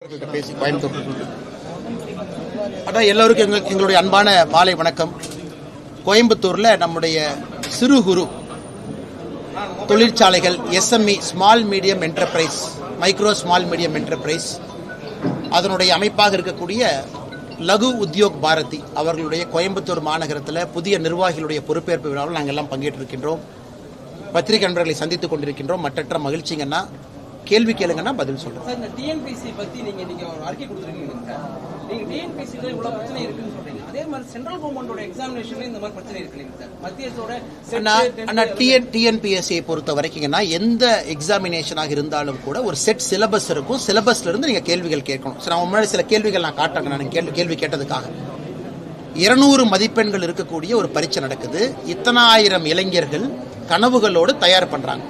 பேசி கோயம்புத்தூர் அதான் எல்லோருக்கும் எங்களுடைய அன்பான மாலை வணக்கம். கோயம்புத்தூர்ல நம்முடைய சிறு குறு தொழிற்சாலைகள் SME small medium enterprise micro small medium enterprise அதனுடைய அமைப்பாக இருக்கக்கூடிய லகு உத்யோக் பாரதி அவர்களுடைய கோயம்புத்தூர் மாநகரத்தில் புதிய நிர்வாகிகளுடைய பொறுப்பேற்பு விழாவில் நாங்கள் எல்லாம் பங்கேற்றிருக்கின்றோம். பத்திரிகை நண்பர்களை சந்தித்துக் கொண்டிருக்கின்றோம். மற்றற்ற மகிழ்ச்சிங்கன்னா கேள்வி கேளுங்கன்னா பதில் சொல்றேன். இந்த டிஎன்பிசி பத்தி நீங்க ஒரு அறிக்கை கொடுத்திருக்கீங்க சார். நீங்க டிஎன்பிசில இவ்வளவு பிரச்சனை இருக்குன்னு சொல்றீங்க. அதே மாதிரி சென்ட்ரல் கவர்மெண்டோட எக்ஸாமினேஷன்ல இந்த மாதிரி பிரச்சனை இருக்கு சார். மத்திய டிஎன்பிஎஸ்சியை பொறுத்த வரைக்கும்னா எந்த எக்ஸாமினேஷனாக இருந்தாலும் கூட ஒரு செட் சிலபஸ் இருக்கும். சிலபஸ்ல இருந்து நீங்க கேள்விகள் கேட்கணும். நான் முன்னாடி சில கேள்விகள் நான் காட்டுறேன். நான் கேள்வி கேட்டதுக்காக 200 மதிப்பெண்கள் இருக்கக்கூடிய ஒரு பரீட்சை நடக்குது. இத்தனாயிரம் இளைஞர்கள் கனவுகளோடு தயார் பண்றாங்க.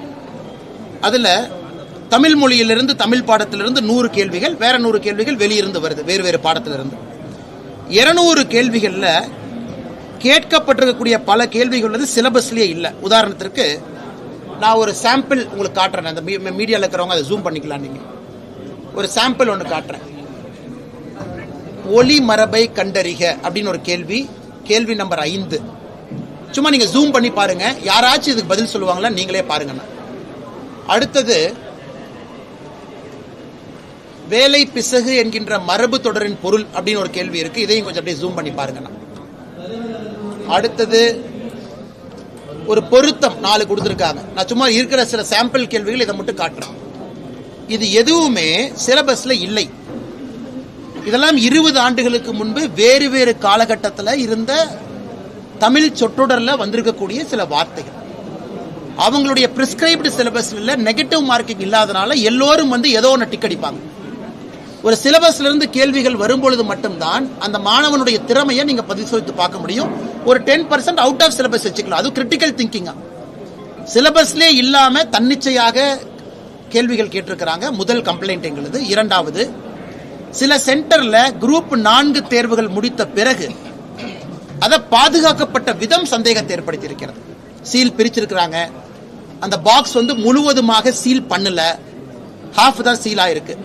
அதுல தமிழ் மொழியிலிருந்து தமிழ் பாடத்திலிருந்து 100 கேள்விகள், வேற 100 கேள்விகள் வெளியிருந்து வருது, வேறு வேறு பாடத்திலிருந்து. 200 கேள்விகள்ல கேட்கப்பட்டிருக்கக்கூடிய பல கேள்விகள் வந்து சிலபஸ்லயே இல்லை. உதாரணத்திற்கு நான் ஒரு சாம்பிள் உங்களுக்கு காட்டுறேன். அந்த மீடியாவில் இருக்கிறவங்க அதை ஜூம் பண்ணிக்கலாம். நீங்க ஒரு சாம்பிள் ஒன்று காட்டுறேன். ஒலி மரபை கண்டறிக அப்படின்னு ஒரு கேள்வி நம்பர் 5. சும்மா நீங்க ஜூம் பண்ணி பாருங்க. யாராச்சும் இதுக்கு பதில் சொல்லுவாங்களா? நீங்களே பாருங்க. அடுத்தது வேலை பிசகு என்கின்ற மரபு தொடரின் பொருள் அப்படின்னு ஒரு கேள்வி இருக்கு. இதையும் கொஞ்சம் அப்படியே ஜூம் பண்ணி பாருங்க. அடுத்தது ஒரு பொருத்தம் 4 கொடுத்திருக்காங்க. நான் சும்மா இருக்கிற சில சாம்பிள் கேள்விகள் இதை மட்டும் காட்டுறேன். இது எதுவுமே சிலபஸ்ல இல்லை. இதெல்லாம் 20 ஆண்டுகளுக்கு முன்பு வேறு வேறு காலகட்டத்தில் இருந்த தமிழ் சொற்றொடர்ல வந்திருக்கக்கூடிய சில வார்த்தைகள். அவங்களுடைய பிரிஸ்கிரைப்டு சிலபஸ்ல நெகட்டிவ் மார்க்கிங் இல்லாதனால எல்லோரும் வந்து ஏதோ ஒன்று டிக் அடிப்பாங்க. ஒரு சிலபஸ்ல இருந்து கேள்விகள் வரும்பொழுது மட்டும்தான் அந்த மாணவனுடைய திறமையை நீங்க பரிசோதித்து பார்க்க முடியும். ஒரு 10% அவுட் ஆஃப் சிலபஸ் வச்சுக்கலாம். அது கிரிட்டிக்கல் திங்கிங்கா. சிலபஸ்லே இல்லாம தன்னிச்சையாக கேள்விகள் கேட்டிருக்கிறாங்க. முதல் கம்ப்ளைண்ட் எங்களுது. இரண்டாவது, சில சென்டர்ல குரூப் 4 தேர்வுகள் முடித்த பிறகு அதை பாதுகாக்கப்பட்ட விதம் சந்தேகத்தை ஏற்படுத்தி இருக்கிறது. சீல் பிரிச்சிருக்கிறாங்க. அந்த பாக்ஸ் வந்து முழுவதுமாக சீல் பண்ணல, ஹாஃப் தான் சீல் ஆயிருக்கு.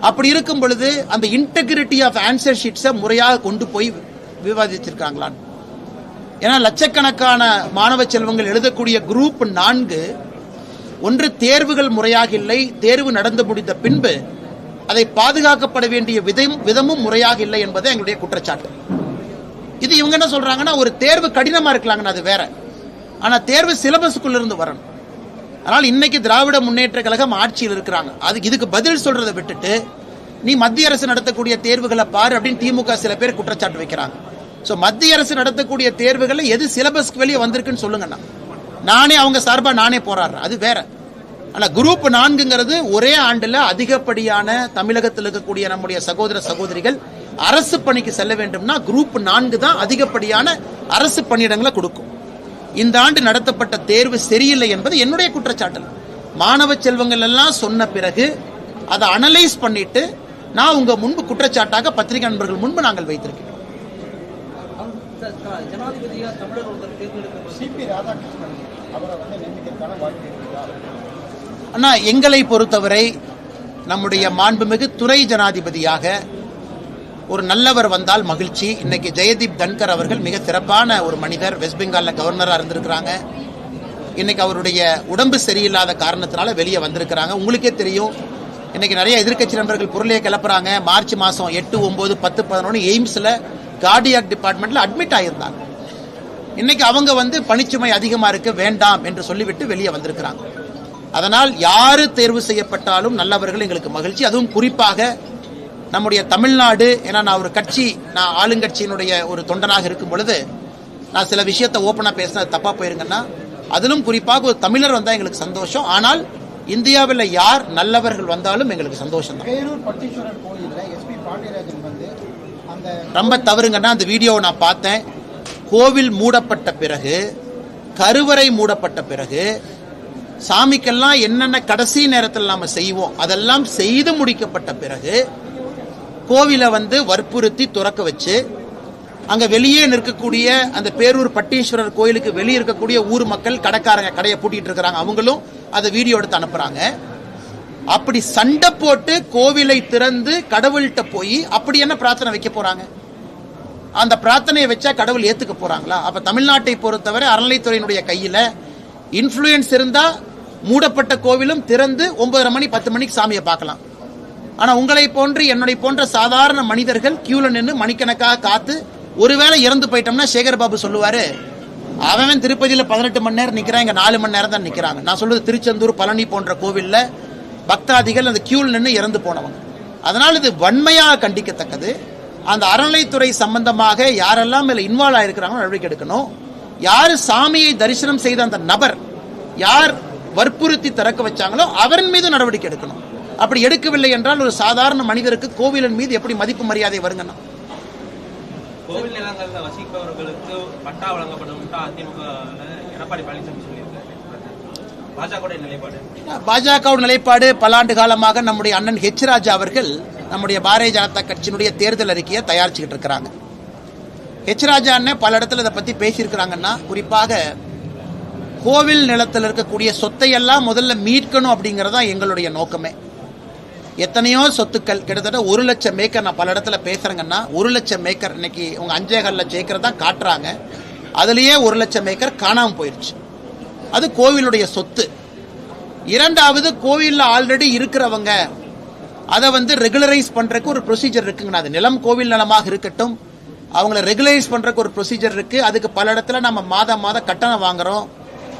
அப்படி இருக்கும் பொழுது அந்த இன்டெகிரிட்டி ஆஃப் ஆன்சர் ஷீட்ஸை முறையாக கொண்டு போய் விவாதிச்சிருக்காங்களான்னு. ஏன்னா லட்சக்கணக்கான மாணவ செல்வங்கள் எழுதக்கூடிய குரூப் 4 ஒன்று தேர்வுகள் முறையாக இல்லை, தேர்வு நடந்து முடிந்த பின்பு அதை பாதுகாக்கப்பட வேண்டிய விதமும் முறையாக இல்லை என்பது எங்களுடைய குற்றச்சாட்டு. இது இவங்க என்ன சொல்றாங்கன்னா, ஒரு தேர்வு கடினமா இருக்கலாங்கன்னு, அது வேற. ஆனா தேர்வு சிலபஸுக்குள்ள இருந்து வரணும். அதனால் இன்னைக்கு திராவிட முன்னேற்ற கழகம் ஆட்சியில் இருக்கிறாங்க. அதுக்கு இதுக்கு பதில் சொல்றதை விட்டுட்டு நீ மத்திய அரசு நடத்தக்கூடிய தேர்வுகளை பாரு அப்படின்னு திமுக சில பேர் குற்றச்சாட்டு வைக்கிறாங்க. சோ மத்திய அரசு நடத்தக்கூடிய தேர்வுகளை எது சிலபஸ்க்கு வெளியே வந்திருக்குன்னு சொல்லுங்கண்ணா. நானே அவங்க சார்பா நானே போராடுறேன், அது வேற. ஆனா குரூப் 4ங்கிறது ஒரே ஆண்டுல அதிகப்படியான தமிழகத்தில் இருக்கக்கூடிய நம்முடைய சகோதர சகோதரிகள் அரசு பணிக்கு செல்ல வேண்டும்னா குரூப் 4 தான் அதிகப்படியான அரசு பணியிடங்களை கொடுக்கும். இந்த ஆண்டு நடத்தப்பட்ட தேர்வு சரியில்லை என்பது என்னுடைய குற்றச்சாட்டு. மாணவ செல்வங்கள் எல்லாம் சொன்ன பிறகு அதை அனலைஸ் பண்ணிட்டு நான் உங்க முன்பு குற்றச்சாட்டாக பத்திரிகை நண்பர்கள் முன்பு நாங்கள் வைத்திருக்கிறோம். அண்ணா, எங்களை பொறுத்தவரை நம்முடைய மாண்புமிகு துறை ஜனாதிபதியாக ஒரு நல்லவர் வந்தால் மகிழ்ச்சி. இன்னைக்கு ஜெயதீப் தன்கர் அவர்கள் மிக சிறப்பான ஒரு மனிதர். வெஸ்ட் பெங்கால்ல கவர்னரா இருந்திருக்கிறாங்க. இன்னைக்கு அவருடைய உடம்பு சரியில்லாத காரணத்தினால வெளியே வந்திருக்கிறாங்க. உங்களுக்கே தெரியும், இன்னைக்கு நிறைய எதிர்க்கட்சி நண்பர்கள் பொருளையே கிளப்புறாங்க. மார்ச் மாசம் 8, 9, 10, 11 எய்ம்ஸ்ல கார்டியாக் டிபார்ட்மெண்ட்ல அட்மிட் ஆயிருந்தாங்க. இன்னைக்கு அவங்க வந்து பணிச்சுமை அதிகமா இருக்கு, வேண்டாம் என்று சொல்லிவிட்டு வெளியே வந்திருக்கிறாங்க. அதனால் யாரு தேர்வு செய்யப்பட்டாலும் நல்லவர்கள் எங்களுக்கு மகிழ்ச்சி. அதுவும் குறிப்பாக நம்முடைய தமிழ்நாடு, ஏன்னா நான் ஒரு கட்சி, நான் ஆளுங்கட்சியினுடைய ஒரு தொண்டனாக இருக்கும் பொழுது நான் சில விஷயத்தை ஓப்பனா பேசினது தப்பா போயிருங்கன்னா, அதிலும் குறிப்பாக ஒரு தமிழர் வந்தா எங்களுக்கு சந்தோஷம். ஆனால் இந்தியாவில் யார் நல்லவர்கள் வந்தாலும் எங்களுக்கு சந்தோஷம் தான். ரொம்ப தவறுங்கன்னா, அந்த வீடியோவை நான் பார்த்தேன். கோவில் மூடப்பட்ட பிறகு, கருவறை மூடப்பட்ட பிறகு, சாமிக்கெல்லாம் என்னென்ன கடைசி நேரத்தில் நாம செய்வோம் அதெல்லாம் செய்து முடிக்கப்பட்ட பிறகு கோவிலை வந்து வற்புறுத்தி துறக்க வச்சு அங்க வெளியே நிற்கக்கூடிய அந்த பேரூர் பட்டீஸ்வரர் கோயிலுக்கு வெளியே இருக்கக்கூடிய ஊர் மக்கள், கடைக்காரங்க கடையை பூட்டிட்டு இருக்கிறாங்க, அவங்களும் அதை வீடியோ எடுத்து அனுப்புறாங்க. அப்படி சண்டை போட்டு கோவிலை திறந்து கடவுள்கிட்ட போய் அப்படி என்ன பிரார்த்தனை வைக்க போறாங்க? அந்த பிரார்த்தனையை வச்சா கடவுள் ஏத்துக்க போறாங்களா? அப்ப தமிழ்நாட்டை பொறுத்தவரை அறநிலைத்துறையினுடைய கையில இன்ஃப்ளூயன்ஸ் இருந்தா மூடப்பட்ட கோவிலும் திறந்து 9:30 மணி 10 மணிக்கு சாமியை பார்க்கலாம். ஆனா உங்களை போன்று என்னுடைய போன்ற சாதாரண மனிதர்கள் கியூல நின்று மணிக்கணக்காக காத்து ஒருவேளை இறந்து போயிட்டோம்னா சேகர்பாபு சொல்லுவாரு, அவன் திருப்பதியில 18 மணி நேரம் நிக்கிறான், இங்க 4 மணி நேரம் தான் நிக்கிறாங்க. நான் சொல்றது திருச்செந்தூர், பழனி போன்ற கோவில்ல பக்தாதிகள் அந்த கியூல நின்று இறந்து போனவங்க. அதனால் இது வன்மையாக கண்டிக்கத்தக்கது. அந்த அறநிலைத்துறை சம்பந்தமாக யாரெல்லாம் இதுல இன்வால்வ் ஆயிருக்கிறாங்களோ நடவடிக்கை எடுக்கணும். யாரு சாமியை தரிசனம் செய்த அந்த நபர் யார் வற்புறுத்தி திறக்க வச்சாங்களோ அவரின் மீது நடவடிக்கை எடுக்கணும். அப்படி எடுக்கவில்லை என்றால் ஒரு சாதாரண மனிதருக்கு கோவிலின் மீது எப்படி மதிப்பு மரியாதை வருங்கன்னா? கோவில் நிலங்கள்ல வசிப்பவர்களுக்கு பட்டா வழங்கப்படும் அதிமுக எடப்பாடி பழனிசாமி சொல்லியிருக்காரு. பாஜகவுடைய நிலைப்பாடு பல ஆண்டு காலமாக நம்முடைய அண்ணன் ஹெச் ராஜா அவர்கள் நம்முடைய பாரதிய ஜனதா கட்சியினுடைய தேர்தல் அறிக்கையை தயாரிச்சுக்கிட்டு இருக்கிறாங்க. ஹெச் ராஜா அண்ணன் பல இடத்துல இதை பத்தி பேசியிருக்கிறாங்கன்னா, குறிப்பாக கோவில் நிலத்தில் இருக்கக்கூடிய சொத்தை எல்லாம் முதல்ல மீட்கணும் அப்படிங்கறதா எங்களுடைய நோக்கமே. எத்தனையோ சொத்துக்கள் கிட்டத்தட்ட 1 லட்சம் ஏக்கர் நான் பல இடத்துல பேசுறேங்கன்னா, 1 லட்சம் ஏக்கர் இன்னைக்கு உங்க 5.25 லட்சம் ஏக்கர் தான் காட்டுறாங்க. அதுலயே 1 லட்சம் ஏக்கர் காணாம போயிருச்சு. அது கோவிலுடைய சொத்து. இரண்டாவது, கோவில்ல ஆல்ரெடி இருக்கிறவங்க அதை ரெகுலரைஸ் பண்றதுக்கு ஒரு ப்ரொசீஜர் இருக்குங்க. அது நிலம் கோவில் நிலமாக இருக்கட்டும், அவங்கள ரெகுலரைஸ் பண்றதுக்கு ஒரு ப்ரொசீஜர் இருக்கு. அதுக்கு பல இடத்துல நம்ம மாதம் கட்டணம் வாங்குறோம்.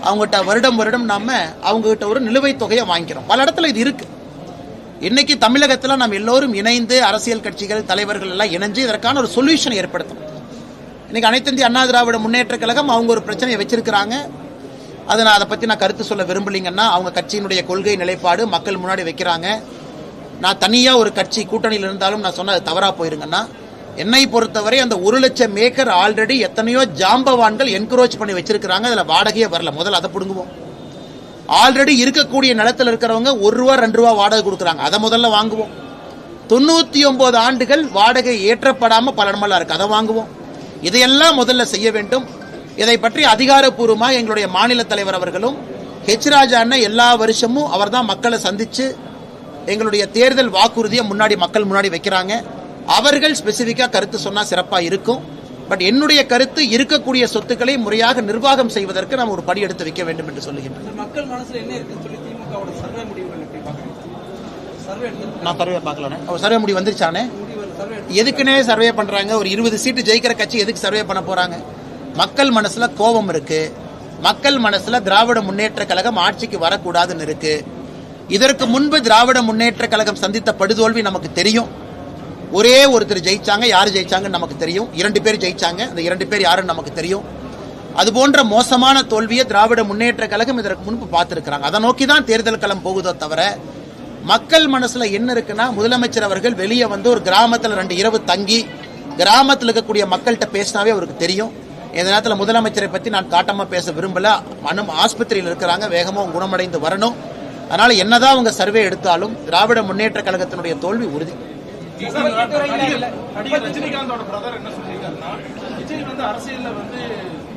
அவங்ககிட்ட வருடம் நாம அவங்ககிட்ட ஒரு நிலுவைத் தொகையை வாங்கிக்கிறோம். பல இடத்துல இது இருக்கு. இன்னைக்கு தமிழகத்துல நம்ம எல்லோரும் இணைந்து அரசியல் கட்சிகள் தலைவர்கள் எல்லாம் இணைஞ்சு இதற்கான ஒரு சொல்யூஷன் ஏற்படுத்தணும். இன்னைக்கு அனைத்து இந்திய அண்ணா திராவிட முன்னேற்ற கழகம் அவங்க ஒரு பிரச்சனையை வச்சிருக்கிறாங்க. அதை பத்தி நான் கருத்து சொல்ல விரும்பலீங்கன்னா, அவங்க கட்சியினுடைய கொள்கை நிலைப்பாடு மக்கள் முன்னாடி வைக்கிறாங்க. நான் தனியா ஒரு கட்சி கூட்டணியில் இருந்தாலும் நான் சொன்ன அது தவறா போயிருங்கன்னா, என்னை பொறுத்தவரை அந்த 1 லட்சம் ஏக்கர் ஆல்ரெடி எத்தனையோ ஜாம்பவான்கள் என்கரேஜ் பண்ணி வச்சிருக்கிறாங்க. அதுல வாடகையே வரல. முதல்ல அதை புடுங்குவோம். ஆல்ரெடி இருக்கக்கூடிய நிலத்தில் இருக்கிறவங்க 1 ரூபா 2 ரூபா வாடகை கொடுக்குறாங்க. அதை முதல்ல வாங்குவோம். 99 ஆண்டுகள் வாடகை ஏற்றப்படாம பல இடமெல்லாம் இருக்கு. அதை வாங்குவோம். இதையெல்லாம் முதல்ல செய்ய வேண்டும். இதை பற்றி அதிகாரப்பூர்வமாக எங்களுடைய மாநில தலைவர் அவர்களும் ஹெச் ராஜா அண்ணன் எல்லா வருஷமும் அவர் தான் மக்களை சந்திச்சு எங்களுடைய தேர்தல் வாக்குறுதியை மக்கள் முன்னாடி வைக்கிறாங்க. அவர்கள் ஸ்பெசிபிக்கா கருத்து சொன்னா சிறப்பா இருக்கும். பட் என்னுடைய கருத்து இருக்கக்கூடிய சொத்துக்களை முறையாக நிர்வாகம் செய்வதற்கு நாம் ஒரு படி எடுத்து வைக்க வேண்டும் என்று சொல்லுகின்றனர். மக்கள் மனசுல என்ன இருக்குன்னு சொல்லி திமுகவோட சர்வே முடிவுகள் எப்படி பாக்குறீங்க? நான் சர்வே பார்க்கலானே. அவர் சர்வே முடிவு வந்துருச்சானே? எதுக்குன்னே சர்வே பண்றாங்க? ஒரு 20 சீட்டு ஜெயிக்கிற கட்சி எதுக்கு சர்வே பண்ண போறாங்க? மக்கள் மனசுல கோபம் இருக்கு. மக்கள் மனசுல திராவிட முன்னேற்ற கழகம் ஆட்சிக்கு வரக்கூடாதுன்னு இருக்கு. இதற்கு முன்பு திராவிட முன்னேற்ற கழகம் சந்தித்த படுதோல்வி நமக்கு தெரியும். ஒரே ஒருத்தர் ஜெயிச்சாங்க. யாரு ஜெயிச்சாங்கன்னு நமக்கு தெரியும். 2 பேர் ஜெயிச்சாங்க. அந்த 2 பேர் யாருன்னு நமக்கு தெரியும். அது போன்ற மோசமான தோல்வியை திராவிட முன்னேற்ற கழகம் இதற்கு முன்பு பார்த்திருக்கிறாங்க. அதை நோக்கி தான் தேர்தல் களம் போகுதோ தவிர மக்கள் மனசுல என்ன இருக்குன்னா, முதலமைச்சர் அவர்கள் வெளியே ஒரு கிராமத்தில் 2 இரவு தங்கி கிராமத்தில் இருக்கக்கூடிய மக்கள்கிட்ட பேசினாவே அவருக்கு தெரியும். இந்த நேரத்தில் முதலமைச்சரை பத்தி நான் காட்டமா பேச விரும்பல. ஆஸ்பத்திரியில் இருக்கிறாங்க, வேகமா குணமடைந்து வரணும். அதனால என்னதான் அவங்க சர்வே எடுத்தாலும் திராவிட முன்னேற்ற கழகத்தினுடைய தோல்வி உறுதி. ரஜினிகாந்தோட பிரதர் என்ன சொல்லியிருக்காருன்னா, விஜய் அரசியல்ல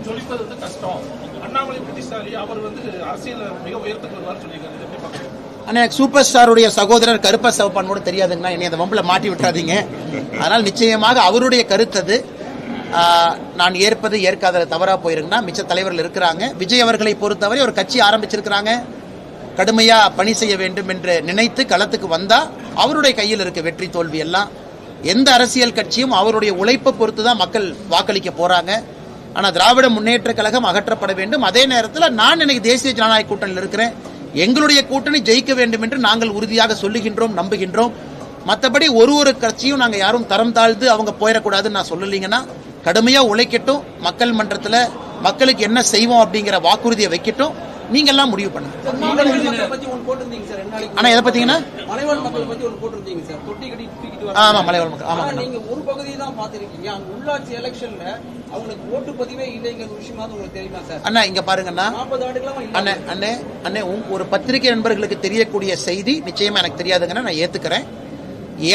ஜொலிப்பது கஷ்டம், அண்ணாமலை புத்திசாலி, அவர் அரசியல் மிக உயர்த்துக்கு வருவார் சொல்லியிருக்காரு. ஆனா சூப்பர் ஸ்டாருடைய சகோதரர் கருப்பா சவப்பான் கூட தெரியாதுங்கன்னா என்னை அந்த வம்புல மாட்டி விட்டுறாதீங்க. அதனால் நிச்சயமாக அவருடைய கருத்து அது. நான் ஏற்பது ஏற்காத தவறா போயிருங்கன்னா மிச்ச தலைவர்கள் இருக்கிறாங்க. விஜய் அவர்களை பொறுத்தவரை ஒரு கட்சி ஆரம்பிச்சிருக்கிறாங்க. கடுமையா பணி செய்ய வேண்டும் என்று நினைத்து களத்துக்கு வந்தா அவருடைய கையில் இருக்க வெற்றி தோல்வி எல்லாம். எந்த அரசியல் கட்சியும் அவருடைய உழைப்பை பொறுத்து தான் மக்கள் வாக்களிக்க போறாங்க. ஆனா திராவிட முன்னேற்ற கழகம் அகற்றப்பட வேண்டும். அதே நேரத்தில் நான் இன்னைக்கு தேசிய ஜனநாயக கூட்டணியில் இருக்கிறேன். எங்களுடைய கூட்டணி ஜெயிக்க வேண்டும் என்று நாங்கள் உறுதியாக சொல்லுகின்றோம், நம்புகின்றோம். மற்றபடி ஒரு கட்சியும் நாங்கள் யாரும் தரம் தாழ்ந்து அவங்க போயிடக்கூடாதுன்னு நான் சொல்லலீங்கன்னா, கடுமையா உழைக்கட்டும். மக்கள் மன்றத்தில் மக்களுக்கு என்ன செய்வோம் அப்படிங்கிற வாக்குறுதியை வைக்கட்டும். நீங்க எல்லாம் முடிவு பண்ணுங்க. ஆனா எதை பாத்தீங்கன்னா, ஆமா மலைவாழ் மக்கள், ஆமா நீங்க ஒரு பகுதியை தான் பாத்திருக்கீங்க. அந்த உள்ளாட்சி எலெக்ஷன்ல அவங்களுக்கு ஓட்டு பதிவே இல்லைங்கிற விஷயமா உங்களுக்கு தெரியுமா சார்? அண்ணா இங்க பாருங்கன்னா, அண்ணே ஒரு பத்திரிகை நண்பர்களுக்கு தெரியக்கூடிய செய்தி நிச்சயமா எனக்கு தெரியாதுங்கன்னா நான் ஏத்துக்கிறேன்.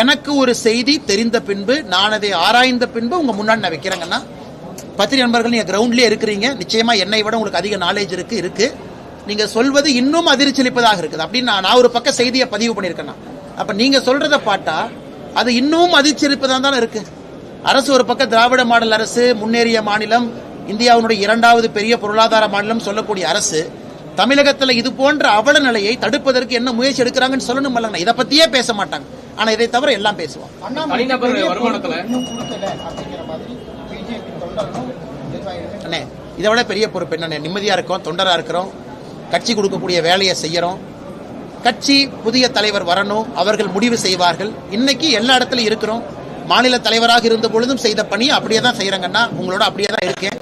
எனக்கு ஒரு செய்தி தெரிந்த பின்பு நான் அதை ஆராய்ந்த பின்பு உங்க முன்னாடி நான் வைக்கிறேங்கன்னா, பத்திரிகை நண்பர்கள் நீங்க கிரவுண்ட்லயே இருக்கிறீங்க, நிச்சயமா என்னை விட உங்களுக்கு அதிக நாலேஜ் இருக்கு. நீங்க சொல்வது இன்னும் அதிர்ச்சியளிப்பதாக இருக்குது அப்படின்னு நான் ஒரு பக்கம் செய்தியை பதிவு பண்ணியிருக்கேன். அப்ப நீங்க சொல்றத பார்த்தா அது இன்னும் அதிர்ச்சியளிப்பதாக தானே இருக்கு. அரசு ஒரு பக்கம் திராவிட மாடல் அரசு, முன்னேறிய மாநிலம், இந்தியாவுடைய 2வது பெரிய பொருளாதார மாநிலம் சொல்லக்கூடிய அரசு, தமிழகத்தில் இது போன்ற அவல நிலையை தடுப்பதற்கு என்ன முயற்சி எடுக்கிறாங்கன்னு சொல்லணும். இதை பத்தியே பேச மாட்டாங்க. ஆனா இதை தவிர எல்லாம் பேசுவாங்க. அண்ணே, இதை விட பெரிய பொறுப்பு என்ன? நிம்மதியா இருக்கோம், தொண்டரா இருக்கிறோம், கட்சி கொடுக்கக்கூடிய வேலையை செய்யறோம். கட்சி புதிய தலைவர் வரணும், அவர்கள் முடிவு செய்வார்கள். இன்னைக்கு எல்லா இடத்துலயும் இருக்கிறோம். மாநில தலைவராக இருந்த பொழுதும் செய்த பணியை அப்படியே தான் செய்யறாங்கன்னா உங்களோட அப்படியே தான் இருக்கேன்.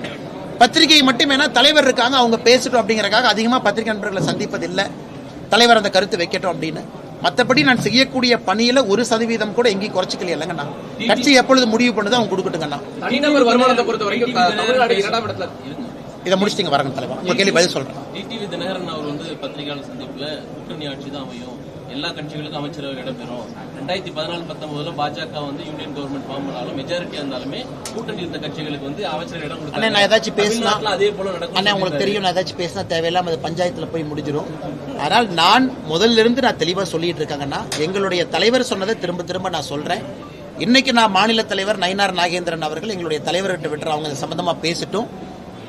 பத்திரிகை மட்டும் ஏன்னா தலைவர் இருக்காங்க, அவங்க பேசட்டும் அப்படிங்கறக்காக அதிகமா பத்திரிகை நண்பர்களை சந்திப்பதில்லை. தலைவர் அந்த கருத்து வைக்கட்டும் அப்படின்னு. மற்றபடி நான் செய்யக்கூடிய பணியில 1% கூட எங்கேயும் குறைச்சிக்கல இல்லைங்கண்ணா. கட்சி எப்பொழுது முடிவு பண்ணுதோ அவங்க கொடுக்கட்டுங்கண்ணா. இதை முடிச்சுட்டு வரங்க தலைவர், உங்க கேள்வி பதில் சொல்றேன். டிடிவி தினகரன் அவர் வந்து பத்திரிகையாளர் சந்திப்புல கூட்டணி ஆட்சி தான் அமையும், எல்லா கட்சிகளுக்கும் அமைச்சரவை இடம்பெறும், 2014-19 பாஜக வந்து யூனியன் கவர்மெண்ட் ஃபார்ம் பண்ணாலும் மெஜாரிட்டியா இருந்தாலுமே கூட்டணி இருந்த கட்சிகளுக்கு வந்து அமைச்சரவை இடம் கொடுத்தாங்க. நான் ஏதாச்சும் பேசினா அதே போல நடக்கும். உங்களுக்கு தெரியும், நான் ஏதாச்சும் பேசினா தேவையில்லாம அது பஞ்சாயத்துல போய் முடிஞ்சிடும். ஆனால் நான் முதல்ல இருந்து நான் தெளிவா சொல்லிட்டு இருக்காங்கன்னா, எங்களுடைய தலைவர் சொன்னதை திரும்ப திரும்ப நான் சொல்றேன். இன்னைக்கு நான் மாநில தலைவர் நயினார் நாகேந்திரன் அவர்கள் எங்களுடைய தலைவர்கிட்ட விட்டு அவங்க சம்பந்தமா பேசட்டும்.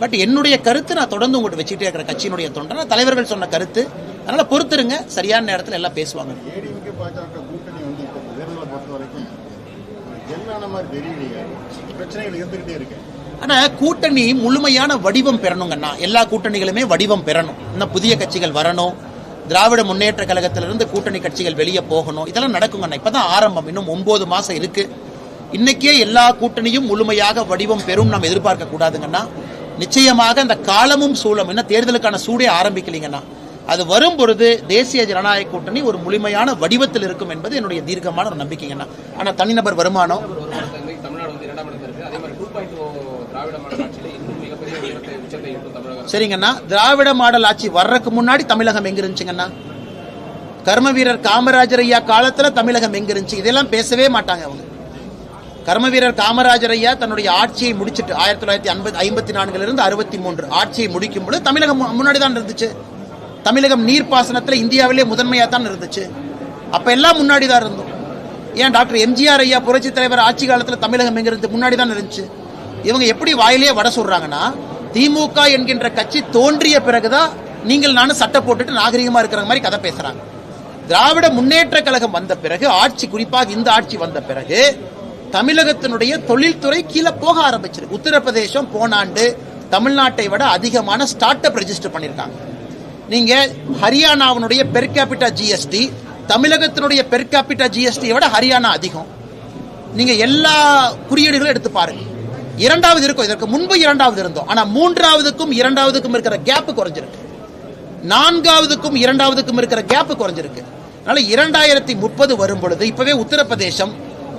பட் என்னுடைய கருத்து நான் தொடர்ந்து உங்கள்கிட்ட வச்சுட்டே இருக்கிற கட்சியினுடைய தொண்டர் தலைவர்கள் சொன்ன கருத்து. அதனால பொறுத்துருங்க, சரியான நேரத்தில் எல்லாம் பேசுவாங்க. ஆனா கூட்டணி முழுமையான வடிவம் பெறணுங்கண்ணா. எல்லா கூட்டணிகளுமே வடிவம் பெறணும். இன்னும் புதிய கட்சிகள் வரணும், திராவிட முன்னேற்ற கழகத்திலிருந்து கூட்டணி கட்சிகள் வெளியே போகணும். இதெல்லாம் நடக்குங்கண்ணா. இப்பதான் ஆரம்பம், இன்னும் 9 மாசம் இருக்கு. இன்னைக்கே எல்லா கூட்டணியும் முழுமையாக வடிவம் பெறும் நம்ம எதிர்பார்க்க கூடாதுங்கன்னா. நிச்சயமாக அந்த காலமும் சூழலும் இன்னும் தேர்தலுக்கான சூடே ஆரம்பிக்கலீங்கன்னா, அது வரும் பொழுது தேசிய ஜனநாயக கூட்டணி ஒரு முழுமையான வடிவத்தில் இருக்கும் என்பது என்னுடைய தீர்க்கமான ஒரு நம்பிக்கைங்கண்ணா. ஆனா தனிநபர் வருமானம் சரிங்கண்ணா. திராவிட மாடல் ஆட்சி வர்றதுக்கு முன்னாடி தமிழகம் எங்க இருந்துச்சுங்கண்ணா? கர்ம வீரர் காமராஜர் ஐயா காலத்துல தமிழகம் எங்க இருந்துச்சு? இதெல்லாம் பேசவே மாட்டாங்க அவங்க. கர்ம வீரர் காமராஜர் ஐயா தன்னுடைய ஆட்சியை முடிச்சுட்டு 1954 63 ஆட்சியை முடிக்கும் பொழுது தமிழகம் முன்னாடி தான் இருந்துச்சு. தமிழகம் நீர்ப்பாசனத்தில் இந்தியாவிலே முதன்மையா தான் இருந்துச்சு. அப்ப எல்லாம் முன்னாடி தான் இருந்தோம். ஏன் டாக்டர் எம்ஜிஆர் ஐயா புரட்சி தலைவர் ஆட்சி காலத்தில் தமிழகம் எங்க இருந்து? முன்னாடி தான் இருந்துச்சு. இவங்க எப்படி வாயிலே வட சொல்றாங்கன்னா, திமுக என்கின்ற கட்சி தோன்றிய பிறகுதான் நீங்கள் நானும் சட்டை போட்டுட்டு நாகரிகமா இருக்கிற மாதிரி கதை பேசுறாங்க. திராவிட முன்னேற்ற கழகம் வந்த பிறகு, ஆட்சி குறிப்பாக இந்த ஆட்சி வந்த பிறகு தமிழகத்தினுடைய தொழில்துறை கீழே போக ஆரம்பிச்சிருக்கு. உத்தரப்பிரதேசம் போன ஆண்டு தமிழ்நாட்டை விட அதிகமான ஸ்டார்ட் அப் ரெஜிஸ்டர் பண்ணிருக்காங்க. நீங்க ஹரியானாவினுடைய பெர் கேபிட்டா ஜிஎஸ்டி தமிழகத்தினுடைய பெர் கேபிட்டா ஜிஎஸ்டியை விட ஹரியானா அதிகம். நீங்க எல்லா குறியீடுகளும் எடுத்து பாருங்க. 2வது இருக்கும், இதற்கு முன்பு 2வது இருந்தோம். ஆனா 3வதுக்கும் 2வதுக்கும் இருக்கிற கேப் குறைஞ்சிருக்கு. 4வதுக்கும் 2வதுக்கும் இருக்கிற கேப் குறைஞ்சிருக்கு. அதனால 2030 வரும் பொழுது இப்பவே உத்தரப்பிரதேசம்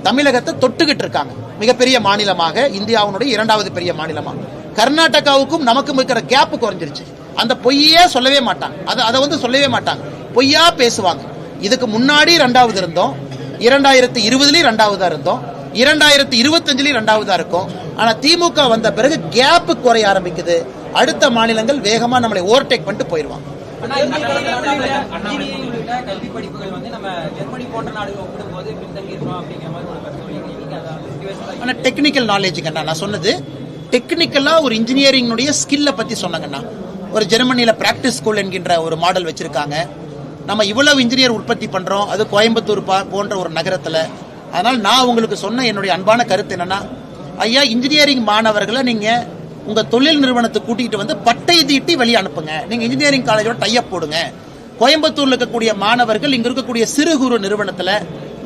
தமிழகத்தை தொட்டுக்கிட்டு இருக்காங்க. மிகப்பெரிய மாநிலமாக, இந்தியாவுடைய 2வது பெரிய மாநிலமாக. கர்நாடகாவுக்கும் நமக்கும் இருக்கிற கேப் குறைஞ்சிருச்சு. அந்த பொய்யே சொல்லவே மாட்டாங்க. அதை வந்து சொல்லவே மாட்டாங்க, பொய்யா பேசுவாங்க. இதுக்கு முன்னாடி 2வது இருந்தோம், 2020 2வதா இருந்தோம், 2025 2வதா இருக்கும். ஆனா திமுக வந்த பிறகு கேப் குறைய ஆரம்பிக்குது. அடுத்த மாநிலங்கள் வேகமா நம்மளை ஓவர்டேக் பண்ணிட்டு போயிருவாங்க. கல்வி படிப்புகள் வந்து நம்ம ஜெர்மனி போன்ற நாடுகள் ஒப்பிடும்போது பின்தங்கி இருக்கோம் அப்படிங்கிற மாதிரி ஒரு கருத்து சொல்லியிருக்கீங்க. ஆனா டெக்னிக்கல் நாலேஜுங்கண்ணா நான் சொன்னது, டெக்னிக்கலா ஒரு இன்ஜினியரிங் ஸ்கில்லை பத்தி சொன்னாங்கண்ணா. ஒரு ஜெர்மனியில பிராக்டிஸ் ஸ்கூல் என்கின்ற ஒரு மாடல் வச்சிருக்காங்க. நம்ம இவ்வளவு இன்ஜினியர் உற்பத்தி பண்றோம், அது கோயம்புத்தூர் போன்ற ஒரு நகரத்துல. அதனால நான் உங்களுக்கு சொன்ன என்னுடைய அன்பான கருத்து என்னன்னா, ஐயா இன்ஜினியரிங் மாணவர்களை நீங்க உங்க தொழில் நிறுவனத்தை கூட்டிகிட்டு வந்து பட்டை தீட்டி வெளியே அனுப்புங்க. நீங்க இன்ஜினியரிங் காலேஜோட டைப் போடுங்க. கோயம்புத்தூர்ல இருக்கக்கூடிய மாணவர்கள் இங்க இருக்கக்கூடிய சிறு குறு நிறுவனத்துல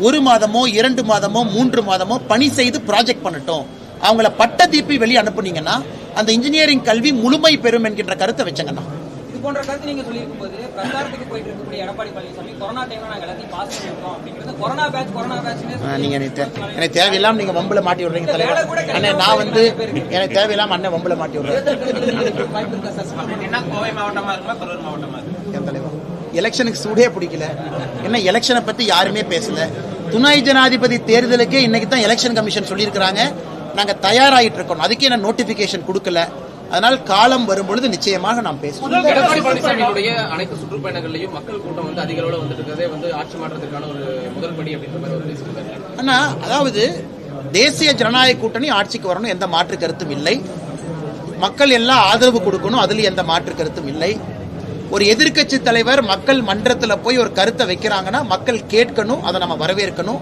1 மாதமோ 2 மாதமோ 3 மாதமோ பணி செய்து ப்ராஜெக்ட் பண்ணட்டும். அவங்கள பட்ட தீப்பி வெளியே அனுப்புனீங்கன்னா அந்த இன்ஜினியரிங் கல்வி முழுமை பெறும் என்கின்ற கருத்தை வச்சங்கண்ணா. இது போன்ற கருத்து நீங்க சொல்லியிருக்கும் போது பிரச்சாரத்துக்கு போயிட்டு இருக்கக்கூடிய எடப்பாடி பழனிசாமி கொரோனா டைம்ல நாங்க எல்லாத்தையும் பாஸ் பண்ணிருக்கோம் அப்படிங்கிறது கொரோனா பேட்ச் நீங்க எனக்கு தேவையில்லாம நீங்க வம்புல மாட்டி விடுறீங்க தலைவர். அண்ணே நான் வந்து எனக்கு தேவையில்லாம அண்ணன் வம்புல மாட்டி விடுறேன். கோவை மாவட்டமா இருக்குமா கரூர் மாவட்டமா இருக்கு? என் தலைவர் எலெக்ஷனுக்கு சூடே பிடிக்கல. என்ன எலெக்ஷனை பத்தி யாருமே பேசல. துணை ஜனாதிபதி தேர்தலுக்கே இன்னைக்கு தான் எலெக்ஷன் கமிஷன் சொல்லியிருக்கிறாங்க நாங்க தயாராகிட்டு இருக்கோம். அதுக்கே நான் நோட்டிபிகேஷன் கொடுக்கல. அதனால் காலம் வரும்பொழுது நிச்சயமாக நாம் பேசுவோம். எடப்பாடி பழனிசாமியுடைய அனைத்து சுற்றுப்பயணங்கள்லயும் மக்கள் கூட்டம் வந்து அதிக அளவுல வந்துட்டு இருக்கிறதே வந்து ஆட்சி மாற்றத்திற்கான ஒரு முதல் படி அப்படின்ற மாதிரி ஒரு பேசியிருக்காரு. ஆனா அதாவது தேசிய ஜனநாயக கூட்டணி ஆட்சிக்கு வரணும், எந்த மாற்று கருத்தும் இல்லை. மக்கள் எல்லாம் ஆதரவு கொடுக்கணும், அதுல எந்த மாற்று கருத்தும் இல்லை. ஒரு எதிர்க்கட்சி தலைவர் மக்கள் மன்றத்தில் போய் ஒரு கருத்தை வைக்கிறாங்கன்னா மக்கள் கேட்கணும், அதை நம்ம வரவேற்கணும்.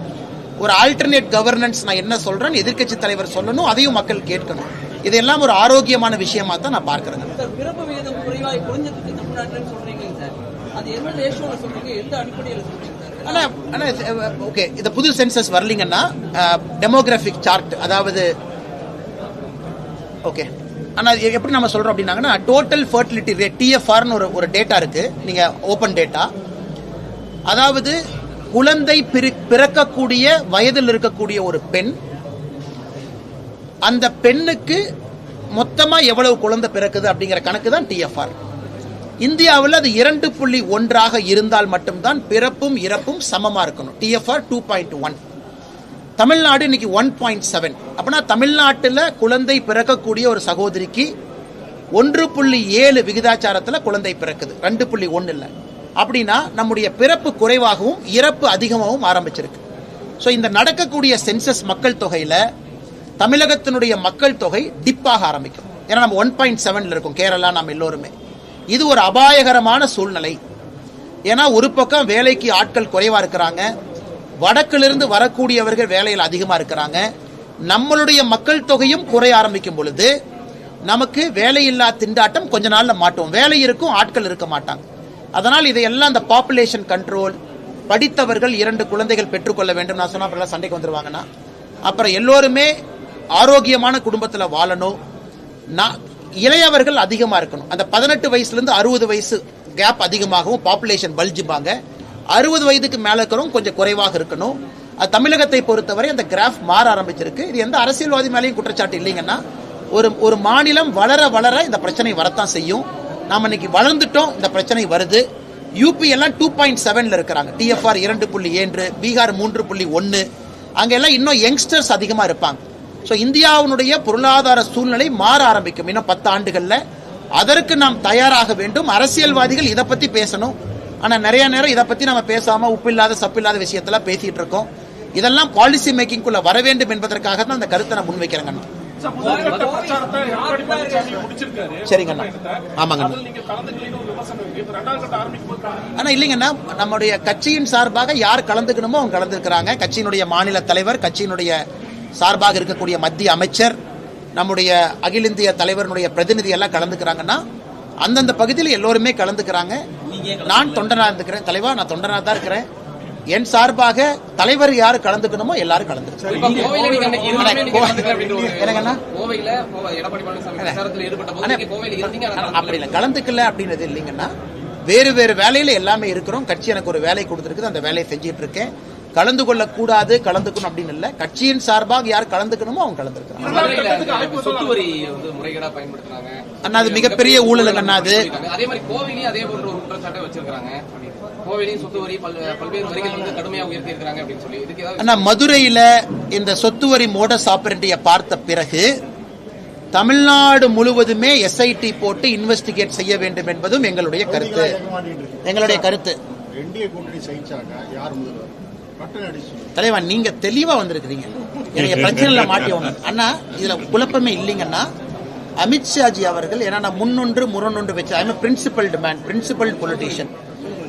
ஒரு ஆல்டர்னேட் கவர்னன்ஸ் நான் என்ன சொல்றேன் எதிர்க்கட்சி தலைவர் சொல்லணும், அதையும் மக்கள் கேட்கணும். இதெல்லாம் ஒரு ஆரோக்கியமான விஷயமா தான் நான் பார்க்கிறேன். பிறப்பு விகிதம் குறைஞ்சதுக்கு தமிழ்நாட்டில் சொல்றீங்க சார், அது என்ன ரேஷியோல சொல்றீங்க, எந்த அடிப்படையில் சொல்றீங்க சார்? ஓகே, இந்த புது சென்சஸ் வரலீங்கன்னா டெமோகிராபிக் சார்ட், அதாவது ஓகே ஆனா எப்படி நம்ம சொல்றோம் அப்படின்னாங்கன்னா டோட்டல் ஃபர்டிலிட்டி ரேட் டிஎஃப்ஆர்னு ஒரு டேட்டா இருக்கு, நீங்க ஓபன் டேட்டா. அதாவது குழந்தை பிறக்கக்கூடிய வயதில் இருக்கக்கூடிய ஒரு பெண், அந்த பெண்ணுக்கு மொத்தமா எவ்வளவு குழந்தை பிறக்குது அப்படிங்கிற கணக்கு தான் டிஎஃப்ஆர். இந்தியாவில் அது 2.1 இருந்தால் மட்டும்தான் பிறப்பும் இறப்பும் சமமா இருக்கணும். டிஎஃப்ஆர் 2.1. தமிழ்நாடு இன்னைக்கு 1.7. அப்படின்னா தமிழ்நாட்டில் குழந்தை பிறக்கக்கூடிய ஒரு சகோதரிக்கு 1.7 விகிதாச்சாரத்தில் குழந்தை பிறக்குது, 2.1 இல்லை. அப்படின்னா நம்முடைய பிறப்பு குறைவாகவும் இறப்பு அதிகமாகவும் ஆரம்பிச்சிருக்கு. ஸோ இந்த நடக்கக்கூடிய சென்சஸ் மக்கள் தொகையில் தமிழகத்தினுடைய மக்கள் தொகை டிப்பாக ஆரம்பிக்கும். ஏன்னா நம்ம 1.7 இருக்கும் கேரளா, நம்ம எல்லோருமே. இது ஒரு அபாயகரமான சூழ்நிலை. ஏன்னா ஒரு பக்கம் வேலைக்கு ஆட்கள் குறைவா இருக்கிறாங்க, வடக்கிலிருந்து வரக்கூடியவர்கள் வேலையில் அதிகமா இருக்கிறாங்க. நம்மளுடைய மக்கள் தொகையும் குறைய ஆரம்பிக்கும் பொழுது நமக்கு வேலையில்லா திண்டாட்டம் கொஞ்ச நாள்ல மாட்டோம். வேலை இருக்கும், ஆட்கள் இருக்க மாட்டாங்க. அதனால் இதையெல்லாம் இந்த பாப்புலேஷன் கண்ட்ரோல், படித்தவர்கள் 2 குழந்தைகள் பெற்றுக்கொள்ள வேண்டும் நான் சொன்னா அப்புறம் சண்டைக்கு வந்துருவாங்கன்னா, அப்புறம் எல்லோருமே ஆரோக்கியமான குடும்பத்தில் வாழணும். இளையவர்கள் அதிகமா இருக்கணும். அந்த 18 வயசுல இருந்து 60 வயசு கேப் அதிகமாகவும் பாப்புலேஷன் பல்ஜுபாங்க. 60 வயதுக்கு மேல இருக்கிறவங்க கொஞ்சம் குறைவாக இருக்கணும். தமிழகத்தை பொறுத்தவரை அந்த கிராஃப் மாற ஆரம்பிச்சிருக்கு. இது எந்த அரசியல்வாதி மேலேயும் குற்றச்சாட்டு இல்லைங்கன்னா, ஒரு மாநிலம் வளர வளர இந்த பிரச்சனை வரத்தான் செய்யும். நாம இன்னைக்கு வளர்ந்துட்டோம், இந்த பிரச்சனை வருது. யூபி எல்லாம் 2.7 இருக்கிறாங்க, டிஎஃப்ஆர் 2.7, பீகார் 3.1. அங்கெல்லாம் இன்னும் யங்ஸ்டர்ஸ் அதிகமா இருப்பாங்க. ஸோ இந்தியாவுடைய பொருளாதார சூழ்நிலை மாற ஆரம்பிக்கும் இன்னும் 10 ஆண்டுகள்ல. அதற்கு நாம் தயாராக வேண்டும். அரசியல்வாதிகள் இதை பத்தி பேசணும். ஆனா நிறைய நேரம் இதை பத்தி நம்ம பேசாம உப்பில்லாத சப்பில்லாத விஷயத்துல பேசிட்டு இருக்கோம். இதெல்லாம் பாலிசி மேக்கிங்குள்ள வர வேண்டும் என்பதற்காக தான் அந்த கருத்தை நான் முன்வைக்கிறேங்கண்ணா. சரிங்கண்ணா, ஆமாங்கண்ணா. ஆனா இல்லைங்கண்ணா, நம்முடைய கட்சியின் சார்பாக யார் கலந்துக்கணுமோ அவங்க கலந்துருக்கிறாங்க. கட்சியினுடைய மாநில தலைவர், கட்சியினுடைய சார்பாக இருக்கக்கூடிய மத்திய அமைச்சர், நம்முடைய அகில இந்திய தலைவருடைய பிரதிநிதி எல்லாம் கலந்துக்கிறாங்கன்னா அந்தந்த பகுதியில் எல்லோருமே கலந்துக்கிறாங்க. நான் தொண்டனா இருக்கிறேன் தலைவா, நான் தொண்டனா தான் இருக்கிறேன். என் சார்பாக தலைவர் யாரு கலந்துக்கணுமோ எல்லாரும் கலந்துருக்காங்க. அப்படி இல்லை, கலந்துக்கல அப்படின்றது இல்லைங்கன்னா வேறு வேறு வேலையில எல்லாமே இருக்கிறோம். கட்சி எனக்கு ஒரு வேலை கொடுத்துருக்குது, அந்த வேலையை செஞ்சிட்டு இருக்கேன். கலந்து கொள்ள கூடாது, கலந்துக்கணும் அப்படின்னு இல்ல. கட்சியின் சார்பாக யார் கலந்துக்கணுமோ அவங்க கலந்துக்கிறாங்க. அண்ணா அது மிகப்பெரிய ஊழலுங்க அண்ணா. அது அதே மாதிரி கோவிலையும் அதே போன்ற ஒரு குற்றச்சாட்டை வச்சிருக்காங்க. கோவிலையும் சொத்து வரி பல்வேறு வரிகள் வந்து கடுமையாக உயர்த்தி இருக்கிறாங்க அப்படின்னு சொல்லி இதுக்கு அண்ணா மதுரையில இந்த சொத்து வரி மோடஸ் ஆபரண்டியை பார்த்த பிறகு தமிழ்நாடு முழுவதுமே எஸ்ஐடி போட்டு இன்வெஸ்டிகேட் செய்ய வேண்டும் என்பதும் எங்களுடைய கருத்து. தலைவா நீங்க தெளிவா வந்திருக்கிறீங்க, எனக்கு பிரச்சனைல மாட்டியவங்க அண்ணா. இதுல குழப்பமே இல்லைங்கன்னா அமித்ஷாஜி அவர்கள், ஏன்னா நான் முரொன்று வச்சு ஐ எம் பிரின்சிபல் பொலிட்டீஷியன்,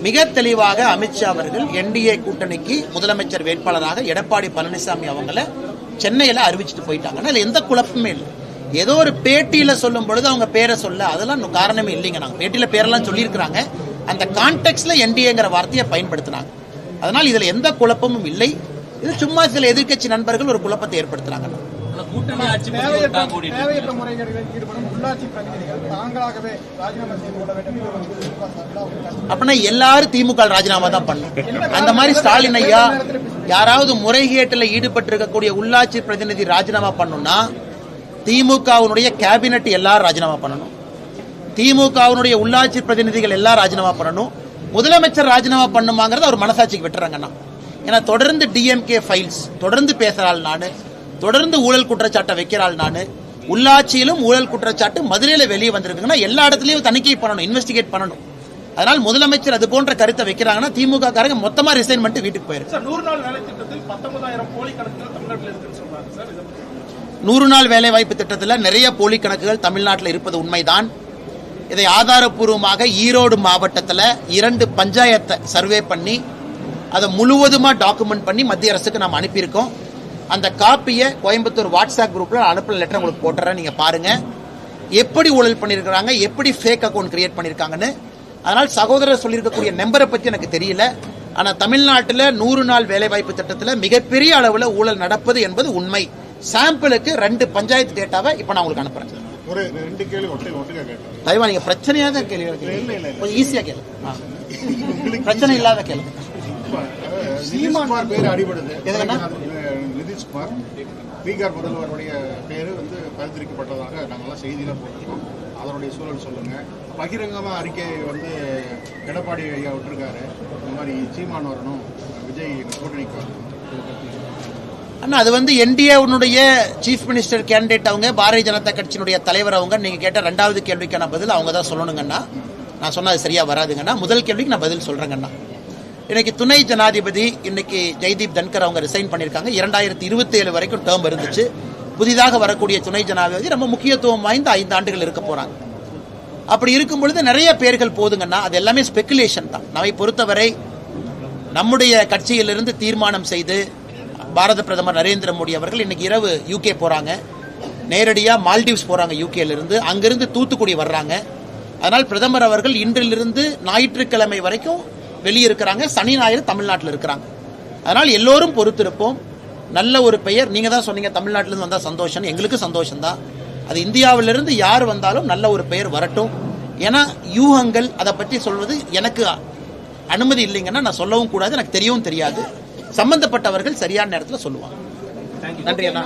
மிக தெளிவாக அமித்ஷா அவர்கள் என்டிஏ கூட்டணிக்கு முதலமைச்சர் வேட்பாளராக எடப்பாடி பழனிசாமி அவங்கள சென்னையில அறிவிச்சுட்டு போயிட்டாங்கன்னா இதுல எந்த குழப்பமே இல்லை. ஏதோ ஒரு பேட்டியில சொல்லும் பொழுது அவங்க பேரை சொல்ல அதெல்லாம் காரணமே இல்லைங்க. நாங்க பேட்டியில பேரெல்லாம் சொல்லியிருக்கிறாங்க, அந்த கான்டெக்ட்ல என்டிஏங்கிற வார்த்தையை பயன்படுத்தினாங்க. அதனால் இதுல எந்த குழப்பமும் இல்லை. இது சும்மா சில எதிர்க்கட்சி நண்பர்கள் ஒரு குழப்பத்தை ஏற்படுத்துறாங்க. அப்படின்னா எல்லாரும் திமுக ராஜினாமா தான் பண்ணும். அந்த மாதிரி ஸ்டாலின் ஐயா யாராவது முறைகேட்டில் ஈடுபட்டு இருக்கக்கூடிய உள்ளாட்சி பிரதிநிதி ராஜினாமா பண்ணணும்னா திமுகவுடைய கேபினெட் எல்லாரும் ராஜினாமா பண்ணணும், திமுகவுடைய உள்ளாட்சி பிரதிநிதிகள் எல்லாரும் ராஜினாமா பண்ணணும். முதலமைச்சர் ராஜினாமா பண்ணுமாங்கிறது அவர் மனசாட்சிக்கு விட்டுறாங்கண்ணா. ஏன்னா தொடர்ந்து டிஎம்கே ஃபைல்ஸ் தொடர்ந்து பேசுறாள், நானு தொடர்ந்து ஊழல் குற்றச்சாட்டை வைக்கிறாள், நானு உள்ளாட்சியிலும் ஊழல் குற்றச்சாட்டு மதுரையில வெளியே வந்திருக்குன்னா எல்லா இடத்துலயும் தணிக்கை பண்ணணும், இன்வெஸ்டிகேட் பண்ணணும். அதனால் முதலமைச்சர் அது போன்ற கருத்தை வைக்கிறாங்கன்னா திமுக காரங்க மொத்தமா ரிசைன் பண்ணிட்டு வீட்டுக்கு போயிருக்கு. சார் 100 நாள் வேலை திட்டத்தில் 19,000 போலி கணக்குகள் தமிழ்நாட்டில் இருக்குன்னு சொல்றாங்க சார். 100 நாள் வேலை வாய்ப்பு திட்டத்தில் நிறைய போலி கணக்குகள் தமிழ்நாட்டில் இருப்பது உண்மைதான். இதை ஆதாரப்பூர்வமாக ஈரோடு மாவட்டத்தில் 2 பஞ்சாயத்தை சர்வே பண்ணி அதை முழுவதுமா டாக்குமெண்ட் பண்ணி மத்திய அரசுக்கு நாம் அனுப்பியிருக்கோம். அந்த காப்பியை கோயம்புத்தூர் வாட்ஸ்அப் குரூப்ல அனுப்புற லெட்டர் உங்களுக்கு போட்டுறேன், நீங்க பாருங்க எப்படி ஊழல் பண்ணிருக்காங்க, எப்படி ஃபேக் அக்கௌண்ட் கிரியேட் பண்ணிருக்காங்கன்னு. அதனால் சகோதரர் சொல்லியிருக்கக்கூடிய நம்பரை பத்தி எனக்கு தெரியல. ஆனா தமிழ்நாட்டில் 100 நாள் வேலைவாய்ப்பு திட்டத்தில் மிகப்பெரிய அளவில் ஊழல் நடப்பது என்பது உண்மை. சாம்பிளுக்கு 2 பஞ்சாயத்து டேட்டாவை இப்ப நான் உங்களுக்கு அனுப்புறேன். ஒரு 2 கேள்வி ஒட்டுக்கா கேட்டேன். தயவா நீங்க பிரச்சனையா தான் கேள்வி கேளுங்க, கொஞ்சம் ஈஸியா கேளுங்க, பிரச்சனை இல்லாத கேளுங்க. நிதிஷ்குமார் பேர் அடிபடுது. எதுனா நிதிஷ்குமார் பீகார் முதல்வருடைய பேரு வந்து பரிந்துரைக்கப்பட்டதாக நாங்கெல்லாம் செய்தியில போட்டிருக்கோம். அதனுடைய சூழல் சொல்லுங்க. பகிரங்கமா அறிக்கை வந்து எடப்பாடி ஐயா விட்டுருக்காரு, இந்த மாதிரி சீமான் வரணும், விஜய் கூட்டணிக்கு வரணும். அண்ணா அது வந்து என்டிஏவுடைய சீஃப் மினிஸ்டர் கேண்டிடேட் அவங்க, பாரதிய ஜனதா கட்சியினுடைய தலைவர் அவங்க. நீங்க கேட்ட 2வது கேள்விக்கான பதில் அவங்க தான் சொல்லணுங்கண்ணா. நான் சொன்னது சரியா வராதுங்கண்ணா. முதல் கேள்விக்கு நான் பதில் சொல்றேங்கண்ணா. இன்னைக்கு துணை ஜனாதிபதி இன்னைக்கு ஜெய்தீப் தன்கர் அவங்க ரிசைன் பண்ணிருக்காங்க. 2027 வரைக்கும் டேர்ம் இருந்துச்சு. புதிதாக வரக்கூடிய துணை ஜனாதிபதி ரொம்ப முக்கியத்துவம் வாய்ந்த 5 ஆண்டுகள் இருக்க போறாங்க. அப்படி இருக்கும் பொழுது நிறைய பேர்கள் போதுங்கன்னா அது எல்லாமே ஸ்பெகுலேஷன் தான். நம்மை பொறுத்தவரை நம்முடைய கட்சியிலிருந்து தீர்மானம் செய்து பாரத பிரதமர் நரேந்திர மோடி அவர்கள் இன்னைக்கு இரவு யூகே போறாங்க, நேரடியா மால்டீவ்ஸ் போறாங்க யூகேல இருந்து, அங்கிருந்து தூத்துக்குடி வர்றாங்க. அதனால் பிரதமர் அவர்கள் இன்றிலிருந்து ஞாயிற்றுக்கிழமை வரைக்கும் வெளியிருக்கிறாங்க, சனி ஞாயிறு தமிழ்நாட்டில் இருக்கிறாங்க. அதனால் எல்லோரும் பொறுத்திருப்போம். நல்ல ஒரு பெயர், நீங்க தான் சொன்னீங்க தமிழ்நாட்டிலிருந்து வந்தா சந்தோஷம், எங்களுக்கு சந்தோஷம் தான். அது இந்தியாவிலிருந்து யார் வந்தாலும் நல்ல ஒரு பெயர் வரட்டும். ஏன்னா யூகங்கள் அதை பற்றி சொல்வது எனக்கு அனுமதி இல்லைங்கன்னா நான் சொல்லவும் கூடாது, எனக்கு தெரியவும் தெரியாது. சம்பந்தப்பட்டவர்கள் சரியான நேரத்தில் சொல்லுவாங்க. நன்றி அண்ணா.